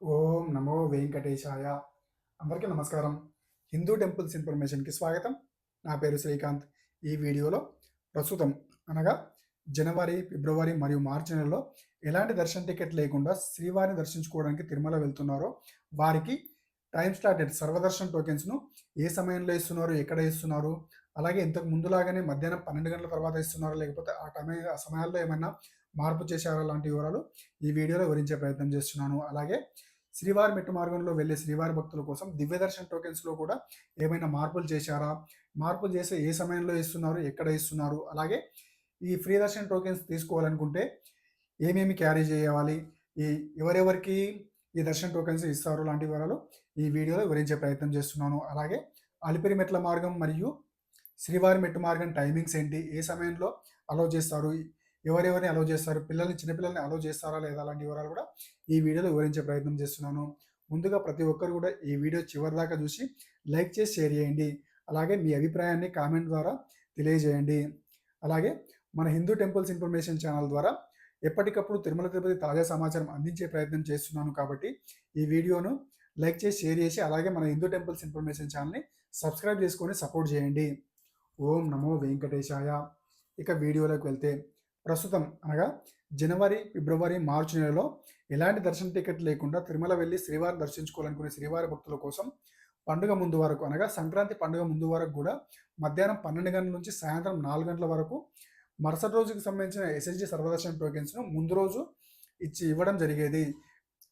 ఓం నమో వెంకటేశాయ. అందరికీ నమస్కారం. హిందూ టెంపుల్స్ ఇన్ఫర్మేషన్‌కి స్వాగతం. నా పేరు శ్రీకాంత్. ఈ వీడియోలో ప్రస్తుతం అనగా జనవరి, ఫిబ్రవరి మరియు మార్చి నెలలో ఎలాంటి దర్శన టికెట్ లేకుండా శ్రీవారిని దర్శించుకోవడానికి తిరుమల వెళ్తున్నారో వారికి టైమ్ స్లాటెడ్ సర్వదర్శన్ టోకెన్స్‌ను ఏ సమయంలో ఇస్తున్నారు, ఎక్కడ ఇస్తున్నారు, అలాగే ఇంతకు ముందులాగానే మధ్యాహ్నం 12 గంటల తర్వాత ఇస్తున్నారా, లేకపోతే ఆ సమయాల్లో ఏమన్నా మార్పు చేశారా లాంటి వివరాలు ఈ వీడియోలో వివరించే ప్రయత్నం చేస్తున్నాను. అలాగే శ్రీవారి మెట్టు మార్గంలో వెళ్ళే శ్రీవారి భక్తుల కోసం దివ్య దర్శన్ టోకెన్స్‌లో కూడా ఏమైనా మార్పులు చేశారా? మార్పులు చేస్తే ఏ సమయంలో ఇస్తున్నారు? ఎక్కడ ఇస్తున్నారు? అలాగే ఈ ఫ్రీ దర్శన్ టోకెన్స్ తీసుకోవాలనుకుంటే ఏమేమి క్యారీ చేయాలి? ఈ ఎవరెవరికి ఈ దర్శన్ టోకెన్స్ ఇస్తారు లాంటి వివరాలు ఈ వీడియోలో వివరించే ప్రయత్నం చేస్తున్నాను. అలాగే అలిపిరి మెట్ల మార్గం మరియు శ్రీవారి మెట్టు మార్గం టైమింగ్స్ ఏంటి? ఏ సమయంలో అలౌ చేస్తారు? ఎవరెవరిని అలౌ చేస్తారు? చిన్న పిల్లల్ని అలౌ చేస్తారా లేదా? అలాంటి వివరాలు కూడా ఈ వీడియోలో వివరించే ప్రయత్నం చేస్తున్నాను. ముందుగా ప్రతి ఒక్కరు కూడా ఈ వీడియో చివరిదాకా చూసి లైక్ చేసి షేర్ చేయండి. అలాగే మీ అభిప్రాయాన్ని కామెంట్ ద్వారా తెలియజేయండి. అలాగే మన హిందూ టెంపుల్స్ ఇన్ఫర్మేషన్ ఛానల్ ద్వారా ఎప్పటికప్పుడు తిరుమల తిరుపతి తాజా సమాచారం అందించే ప్రయత్నం చేస్తున్నాను కాబట్టి ఈ వీడియోను లైక్ చేసి షేర్ చేసి అలాగే మన హిందూ టెంపుల్స్ ఇన్ఫర్మేషన్ ఛానల్‌ని సబ్స్క్రైబ్ చేసుకొని సపోర్ట్ చేయండి. ఓం నమో వెంకటేశాయ. ఇక వీడియోలోకి వెళ్తే ప్రస్తుతం అనగా జనవరి, ఫిబ్రవరి, మార్చి నెలలో ఎలాంటి దర్శన టికెట్ లేకుండా తిరుమల వెళ్లి శ్రీవారిని దర్శించుకోవాలనుకునే శ్రీవారి భక్తుల కోసం పండుగ ముందు వరకు అనగా సంక్రాంతి పండుగ ముందు వరకు కూడా మధ్యాహ్నం 12 గంటల నుంచి సాయంత్రం 4 గంటల వరకు మరుసటి రోజుకి సంబంధించిన ఎస్ఎస్‌డి సర్వదర్శనం టోకెన్స్‌ను ముందు రోజు ఇవ్వడం జరిగేది.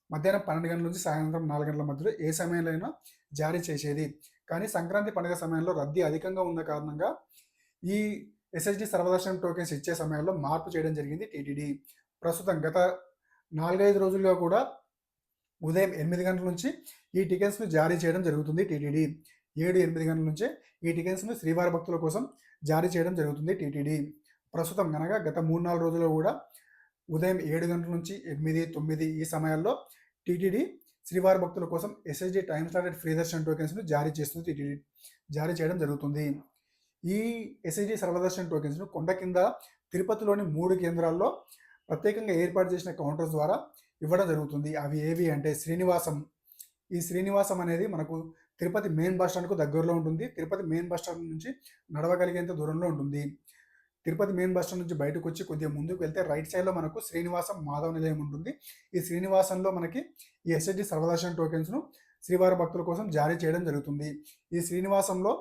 మధ్యాహ్నం 12 గంటల నుంచి సాయంత్రం 4 గంటల మధ్యలో ఏ సమయంలో అయినా జారీ చేసేది. కానీ సంక్రాంతి పండుగ సమయంలో రద్దీ అధికంగా ఉన్న కారణంగా ఈ ఎస్ఎస్‌డి సర్వదర్శనం టోకెన్స్ ఇచ్చే సమయంలో మార్పు చేయడం జరిగింది టీటీడీ. ప్రస్తుతం గత 4, 5 రోజులుగా కూడా ఉదయం 8 గంటల నుంచి ఈ టికెట్స్‌ను జారీ చేయడం జరుగుతుంది టీటీడీ. 7, 8 గంటల నుంచే ఈ టికెట్స్‌ను శ్రీవారి భక్తుల కోసం జారీ చేయడం జరుగుతుంది టీటీడీ. ప్రస్తుతం గనక గత 3, 4 రోజుల్లో కూడా ఉదయం 7 గంటల నుంచి 8, 9 ఈ సమయాల్లో టీటీడీ శ్రీవారి భక్తుల కోసం SSD time slotted free darshan టోకెన్స్‌ను జారీ చేస్తుంది టీటీడీ. జారీ చేయడం జరుగుతుంది. ఈ ఎస్ఎస్‌డి సర్వదర్శన్ టోకెన్స్‌ను కొండ కింద తిరుపతిలోని 3 కేంద్రాల్లో ప్రత్యేకంగా ఏర్పాటు చేసిన కౌంటర్స్ ద్వారా ఇవ్వడం జరుగుతుంది. అవి ఏవి అంటే శ్రీనివాసం. ఈ శ్రీనివాసం అనేది మనకు తిరుపతి మెయిన్ బస్ స్టాండ్‌కు దగ్గరలో ఉంటుంది. తిరుపతి మెయిన్ బస్ స్టాండ్ నుంచి నడవగలిగేంత దూరంలో ఉంటుంది. తిరుపతి మెయిన్ బస్ స్టాండ్ నుంచి బయటకొచ్చి కొద్దిగా ముందుకు వెళ్తే రైట్ సైడ్‌లో మనకు శ్రీనివాసం మాధవ నిలయం ఉంటుంది. ఈ శ్రీనివాసంలో మనకి ఈ ఎస్ఎస్‌డి సర్వదర్శన్ టోకెన్స్‌ను శ్రీవారి భక్తుల కోసం జారీ చేయడం జరుగుతుంది. ఈ శ్రీనివాసంలో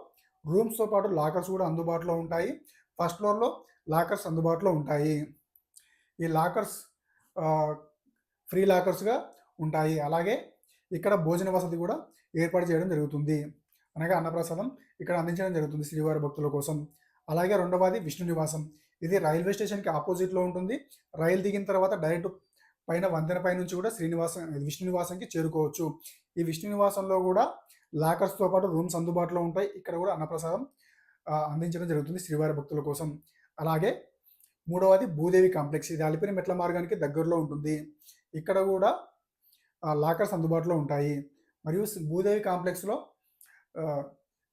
రూమ్స్‌తో పాటు లాకర్స్ కూడా అందుబాటులో ఉంటాయి. ఫస్ట్ ఫ్లోర్‌లో లాకర్స్ అందుబాటులో ఉంటాయి. ఈ లాకర్స్ ఆహ్, ఫ్రీ లాకర్స్‌గా ఉంటాయి. అలాగే ఇక్కడ భోజన వసతి కూడా ఏర్పాటు చేయడం జరుగుతుంది. అనగా అన్నప్రసాదం ఇక్కడ అందించడం జరుగుతుంది శ్రీవారి భక్తుల కోసం. అలాగే రెండవది విష్ణు నివాసం. ఇది రైల్వే స్టేషన్‌కి ఆపోజిట్‌లో ఉంటుంది. రైలు దిగిన తర్వాత డైరెక్ట్ పైన వంతెన పై నుంచి కూడా విష్ణు నివాసంకి చేరుకోవచ్చు. ఈ విష్ణు నివాసంలో కూడా లాకర్స్‌తో పాటు రూమ్స్ అందుబాటులో ఉంటాయి. ఇక్కడ కూడా అన్నప్రసాదం అందించడం జరుగుతుంది శ్రీవారి భక్తుల కోసం. అలాగే మూడవది భూదేవి కాంప్లెక్స్. ఇది అలిపిరి మెట్ల మార్గానికి దగ్గరలో ఉంటుంది. ఇక్కడ కూడా లాకర్స్ అందుబాటులో ఉంటాయి. మరియు భూదేవి కాంప్లెక్స్‌లో ఆహ్,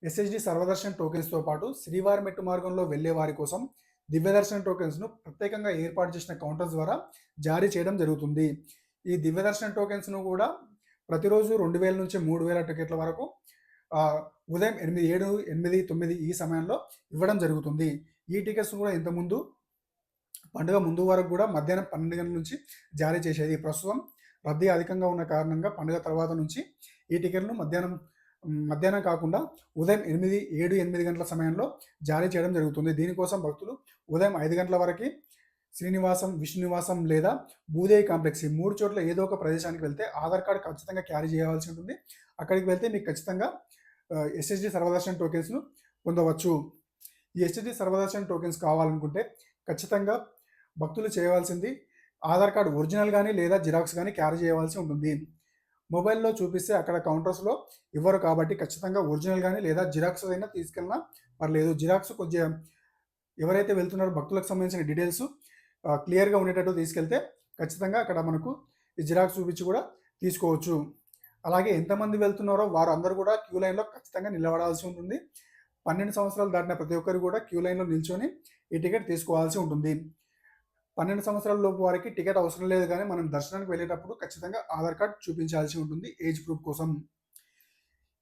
ఎస్ఎస్‌డి సర్వదర్శన్ టోకెన్స్‌తో పాటు శ్రీవారి మెట్టు మార్గంలో వెళ్ళే వారి కోసం దివ్య దర్శన టోకెన్స్‌ను ప్రత్యేకంగా ఏర్పాటు చేసిన కౌంటర్స్ ద్వారా జారీ చేయడం జరుగుతుంది. ఈ దివ్య దర్శన టోకెన్స్‌ను కూడా ప్రతిరోజు 2000 నుంచి 3000 టికెట్ల వరకు ఉదయం 8, 7, 8, 9 ఈ సమయంలో ఇవ్వడం జరుగుతుంది. ఈ టికెట్స్ కూడా ఇంతకుముందు పండుగ ముందు వరకు కూడా మధ్యాహ్నం 12 గంటల నుంచి జారీ చేసేది. ప్రస్తుతం రద్దీ అధికంగా ఉన్న కారణంగా పండుగ తర్వాత నుంచి ఈ టికెట్‌లను మధ్యాహ్నం కాకుండా ఉదయం 7, 8 గంటల సమయంలో జారీ చేయడం జరుగుతుంది. దీనికోసం భక్తులు ఉదయం 5 గంటల వరకి శ్రీనివాసం, విష్ణు నివాసం లేదా భూదేవి కాంప్లెక్స్ ఈ 3 చోట్ల ఏదో ఒక ప్రదేశానికి వెళ్తే ఆధార్ కార్డ్ ఖచ్చితంగా క్యారీ చేయవలసి ఉంటుంది. అక్కడికి వెళ్తే మీకు ఖచ్చితంగా ఎస్ఎస్‌డి సర్వదర్శన్ టోకెన్స్‌ను పొందవచ్చు. ఈ ఎస్ఎస్‌డి సర్వదర్శన్ టోకెన్స్ కావాలనుకుంటే ఖచ్చితంగా భక్తులు చేయవలసింది ఆధార్ కార్డ్ ఒరిజినల్ గానీ లేదా జిరాక్స్ గానీ క్యారీ చేయవలసి ఉంటుంది. మొబైల్‌లో చూపిస్తే అక్కడ కౌంటర్స్‌లో ఇవ్వరు కాబట్టి ఖచ్చితంగా ఒరిజినల్ గానీ లేదా జిరాక్స్ అయినా తీసుకెళ్ళినా పర్లేదు. జిరాక్స్ కొద్దిగా ఎవరైతే వెళ్తున్నారో భక్తులకు సంబంధించిన డీటెయిల్స్ క్లియర్‌గా ఉండేటట్టు తీసుకెళ్తే ఖచ్చితంగా అక్కడ మనకు ఈ జిరాక్స్ చూపించి కూడా తీసుకోవచ్చు. అలాగే ఎంతమంది వెళ్తున్నారో వారందరూ కూడా క్యూ లైన్‌లో ఖచ్చితంగా నిలబడాల్సి ఉంటుంది. 12 సంవత్సరాలు దాటిన ప్రతి ఒక్కరు కూడా క్యూ లైన్‌లో నిల్చొని ఈ టికెట్ తీసుకోవాల్సి ఉంటుంది. 12 సంవత్సరాల లోపు వారికి టికెట్ అవసరం లేదు గానీ, మనం దర్శనానికి వెళ్ళేటప్పుడు ఖచ్చితంగా ఆధార్ కార్డ్ చూపించాల్సి ఉంటుంది ఏజ్ ప్రూఫ్ కోసం.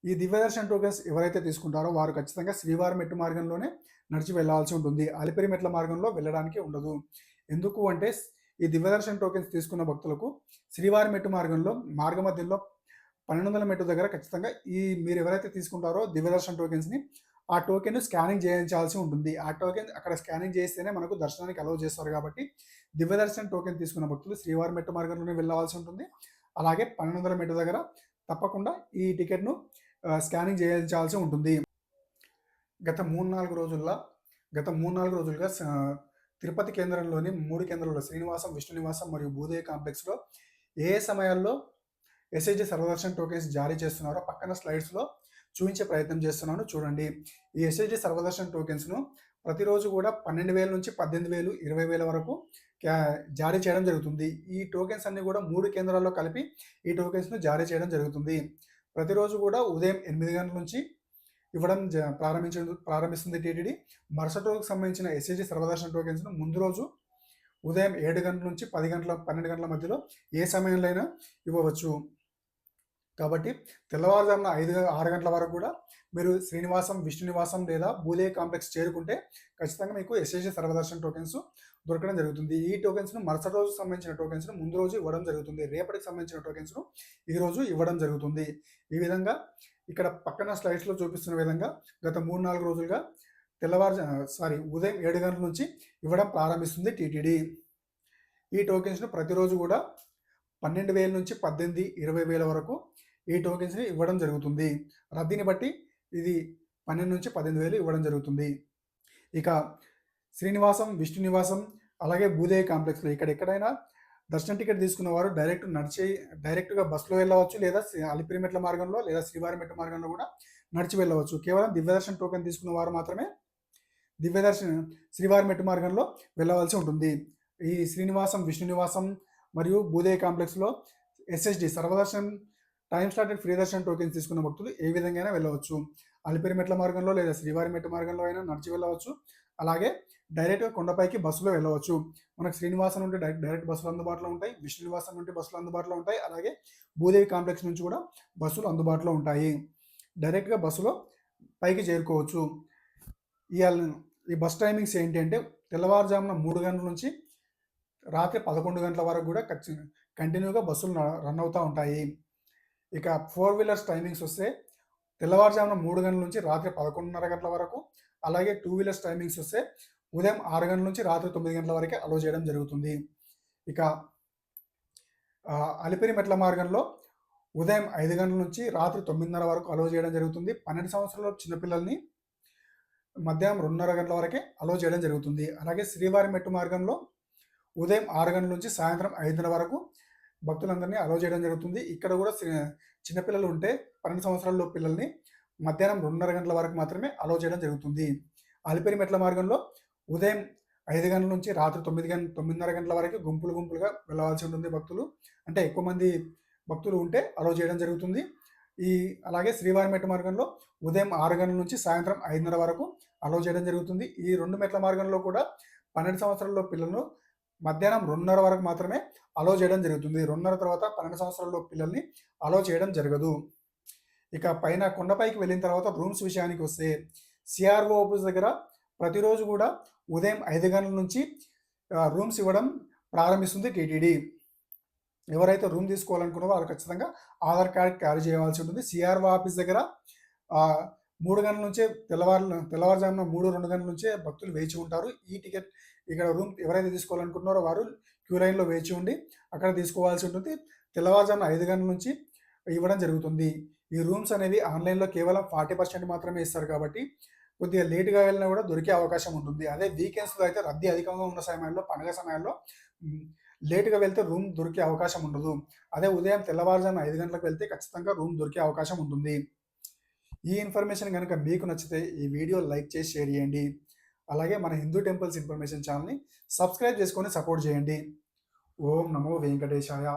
ఈ దివ్య దర్శన్ టోకెన్స్ ఎవరైతే తీసుకుంటారో వారు ఖచ్చితంగా శ్రీవారి మెట్టు మార్గంలోనే నడిచి వెళ్ళాల్సి ఉంటుంది. అలిపిరి మెట్ల మార్గంలో వెళ్ళడానికి ఉండదు. ఎందుకు అంటే ఈ దివ్య దర్శన్ టోకెన్స్ తీసుకున్న భక్తులకు శ్రీవారి మెట్టు మార్గంలో మార్గమధ్యంలో 1200 మెట్టు దగ్గర ఖచ్చితంగా ఈ మీరు ఎవరైతే తీసుకుంటారో దివ్య దర్శన్ టోకెన్స్‌ని ఆ టోకెన్ స్కానింగ్ చేయించాల్సి ఉంటుంది. ఆ టోకెన్ అక్కడ స్కానింగ్ చేస్తేనే మనకు దర్శనానికి అలౌ చేస్తారు కాబట్టి దివ్య దర్శన్ టోకెన్ తీసుకున్న భక్తులు శ్రీవారి మెట్టు మార్గంలోనే వెళ్ళవలసి ఉంటుంది. అలాగే 1200 మెట్టు దగ్గర తప్పకుండా ఈ టికెట్‌ను స్కానింగ్ చేయించాల్సి ఉంటుంది. గత 3, 4 రోజులుగా తిరుపతి కేంద్రంలోని 3 కేంద్రాల్లో శ్రీనివాసం, విష్ణు నివాసం మరియు భూదేవి కాంప్లెక్స్‌లో ఏ సమయాల్లో ఎస్ఐజి సర్వదర్శన్ టోకెన్స్ జారీ చేస్తున్నారో పక్కన స్లైడ్స్‌లో చూపించే ప్రయత్నం చేస్తున్నాను చూడండి. ఈ ఎస్ఐజి సర్వదర్శన్ టోకెన్స్‌ను ప్రతిరోజు కూడా 12,000 నుంచి 18,000, 20,000 వరకు జారీ చేయడం జరుగుతుంది. ఈ టోకెన్స్ అన్నీ కూడా 3 కేంద్రాల్లో కలిపి ఈ టోకెన్స్‌ను జారీ చేయడం జరుగుతుంది. ప్రతిరోజు కూడా ఉదయం 8 గంటల నుంచి ఇవ్వడం ప్రారంభిస్తుంది టీటీడీ. మరుసటి రోజుకు సంబంధించిన ఎస్ఐజి సర్వదర్శన్ టోకెన్స్‌ను ముందు రోజు ఉదయం 7 గంటల నుంచి 10 గంటల 12 గంటల మధ్యలో ఏ సమయంలో అయినా ఇవ్వవచ్చు. కాబట్టి తెల్లవారుజామున 6 గంటల వరకు కూడా మీరు శ్రీనివాసం, విష్ణు నివాసం లేదా భూదేవి కాంప్లెక్స్ చేరుకుంటే ఖచ్చితంగా మీకు ఎస్ఐజి సర్వదర్శన్ టోకెన్స్ దొరకడం జరుగుతుంది. ఈ టోకెన్స్‌ను మరుసటి రోజుకు సంబంధించిన టోకెన్స్‌ను ముందు రోజు ఇవ్వడం జరుగుతుంది. రేపటికి సంబంధించిన టోకెన్స్‌ను ఈ రోజు ఇవ్వడం జరుగుతుంది. ఈ విధంగా ఇక్కడ పక్కన స్లైడ్స్‌లో చూపిస్తున్న విధంగా గత 3, 4 రోజులుగా ఉదయం 7 గంటల నుంచి ఇవ్వడం ప్రారంభిస్తుంది టీటీడీ. ఈ టోకెన్స్‌ను ప్రతిరోజు కూడా 12,000 నుంచి 18, 20,000 వరకు ఈ టోకెన్స్‌ని ఇవ్వడం జరుగుతుంది. రద్దీని బట్టి ఇది 12 నుంచి 18,000 ఇవ్వడం జరుగుతుంది. ఇక శ్రీనివాసం, విష్ణు నివాసం అలాగే భూదేవి కాంప్లెక్స్‌లో ఎక్కడైనా దర్శనం టికెట్ తీసుకున్న వారు డైరెక్ట్‌గా బస్సులో వెళ్ళవచ్చు, లేదా అలిపిరి మెట్ల మార్గంలో లేదా శ్రీవారి మెట్ల మార్గంలో కూడా నడిచి వెళ్ళవచ్చు. కేవలం దివ్య దర్శన్ టోకెన్ తీసుకున్న వారు మాత్రమే శ్రీవారి మెట్టు మార్గంలో వెళ్ళవలసి ఉంటుంది. ఈ శ్రీనివాసం, విష్ణు నివాసం మరియు భూదేవి కాంప్లెక్స్‌లో SSD Sarvadarshan time slotted free darshan tokens తీసుకున్న భక్తులు ఏ విధంగా అయినా వెళ్ళవచ్చు. అలిపిరి మెట్ల మార్గంలో లేదా శ్రీవారి మెట్టు మార్గంలో అయినా నడిచి వెళ్ళవచ్చు. అలాగే డైరెక్ట్‌గా కొండపైకి బస్సులో వెళ్ళవచ్చు. మనకు శ్రీనివాసం నుండి డైరెక్ట్ బస్సులు అందుబాటులో ఉంటాయి. విష్ణు నివాసం నుండి బస్సులు అందుబాటులో ఉంటాయి. అలాగే భూదేవి కాంప్లెక్స్ నుంచి కూడా బస్సులు అందుబాటులో ఉంటాయి. డైరెక్ట్‌గా బస్సులో పైకి చేరుకోవచ్చు. ఈ బస్ టైమింగ్స్ ఏంటి అంటే తెల్లవారుజామున 3 గంటల నుంచి రాత్రి 11 గంటల వరకు కూడా కంటిన్యూగా బస్సులు రన్ అవుతూ ఉంటాయి. ఇక 4 వీలర్స్ టైమింగ్స్ వస్తే తెల్లవారుజామున 3 గంటల నుంచి రాత్రి 11:30 గంటల వరకు, అలాగే 2 వీలర్స్ టైమింగ్స్ వస్తే ఉదయం 6 గంటల నుంచి రాత్రి 9 గంటల వరకే అలో చేయడం జరుగుతుంది. ఇక అలిపిరి మెట్ల మార్గంలో ఉదయం 5 గంటల నుంచి రాత్రి 9:30 వరకు అలో చేయడం జరుగుతుంది. 12 సంవత్సరాల చిన్నపిల్లల్ని మధ్యాహ్నం 2:30 గంటల వరకే అలో చేయడం జరుగుతుంది. అలాగే శ్రీవారి మెట్టు మార్గంలో ఉదయం 6 గంటల నుంచి సాయంత్రం 5:30 వరకు భక్తులందరినీ అలో చేయడం జరుగుతుంది. ఇక్కడ కూడా చిన్నపిల్లలు ఉంటే 12 సంవత్సరాల పిల్లల్ని మధ్యాహ్నం 2:30 గంటల వరకు మాత్రమే అలో చేయడం జరుగుతుంది. అలిపిరి మెట్ల మార్గంలో ఉదయం 5 గంటల నుంచి రాత్రి 9:30 గంటల వరకు గుంపులుగా వెళ్ళవలసి ఉంటుంది భక్తులు. అంటే ఎక్కువ మంది భక్తులు ఉంటే అలో చేయడం జరుగుతుంది. అలాగే శ్రీవారి మెట్ల మార్గంలో ఉదయం 6 గంటల నుంచి సాయంత్రం 5:30 వరకు అలో చేయడం జరుగుతుంది. ఈ 2 మెట్ల మార్గంలో కూడా 12 సంవత్సరాల పిల్లలను మధ్యాహ్నం 2:30 వరకు మాత్రమే అలో చేయడం జరుగుతుంది. 2:30 తర్వాత 12 సంవత్సరాల పిల్లల్ని అలో చేయడం జరగదు. ఇక పైన కొండపైకి వెళ్ళిన తర్వాత రూమ్స్ విషయానికి వస్తే సిఆర్ఓ ఆఫీస్ దగ్గర ప్రతిరోజు కూడా ఉదయం 5 గంటల నుంచి రూమ్స్ ఇవ్వడం ప్రారంభిస్తుంది టీటీడీ. ఎవరైతే రూమ్ తీసుకోవాలనుకున్నారో వాళ్ళు ఖచ్చితంగా ఆధార్ కార్డ్ క్యారీ చేయవలసి ఉంటుంది. సిఆర్ఓ ఆఫీస్ దగ్గర 3 గంటల నుంచే తెల్లవారుజామున 3-2 గంటల నుంచే భక్తులు వేచి ఉంటారు. ఈ టికెట్ ఇక్కడ రూమ్ ఎవరైతే తీసుకోవాలనుకుంటున్నారో వారు క్యూ లైన్లో వేచి ఉండి అక్కడ తీసుకోవాల్సి ఉంటుంది. తెల్లవారుజామున 5 గంటల నుంచి ఇవ్వడం జరుగుతుంది. ఈ రూమ్స్ అనేవి ఆన్లైన్లో కేవలం 40% మాత్రమే ఇస్తారు కాబట్టి కొద్దిగా లేట్గా వెళ్ళినా కూడా దొరికే అవకాశం ఉంటుంది. అదే వీకెండ్స్లో అయితే రద్దీ అధికంగా ఉన్న సమయాల్లో, పండుగ సమయాల్లో లేట్గా వెళ్తే రూమ్ దొరికే అవకాశం ఉండదు. అదే ఉదయం తెల్లవారుజామున 5 గంటలకు వెళ్తే ఖచ్చితంగా రూమ్ దొరికే అవకాశం ఉంటుంది. ఈ ఇన్ఫర్మేషన్ కనుక మీకు నచ్చితే ఈ వీడియో లైక్ చేసి షేర్ చేయండి. అలాగే మన హిందూ టెంపుల్స్ ఇన్ఫర్మేషన్ ఛానల్ని సబ్స్క్రైబ్ చేసుకొని సపోర్ట్ చేయండి. ఓం నమో వెంకటేశాయ.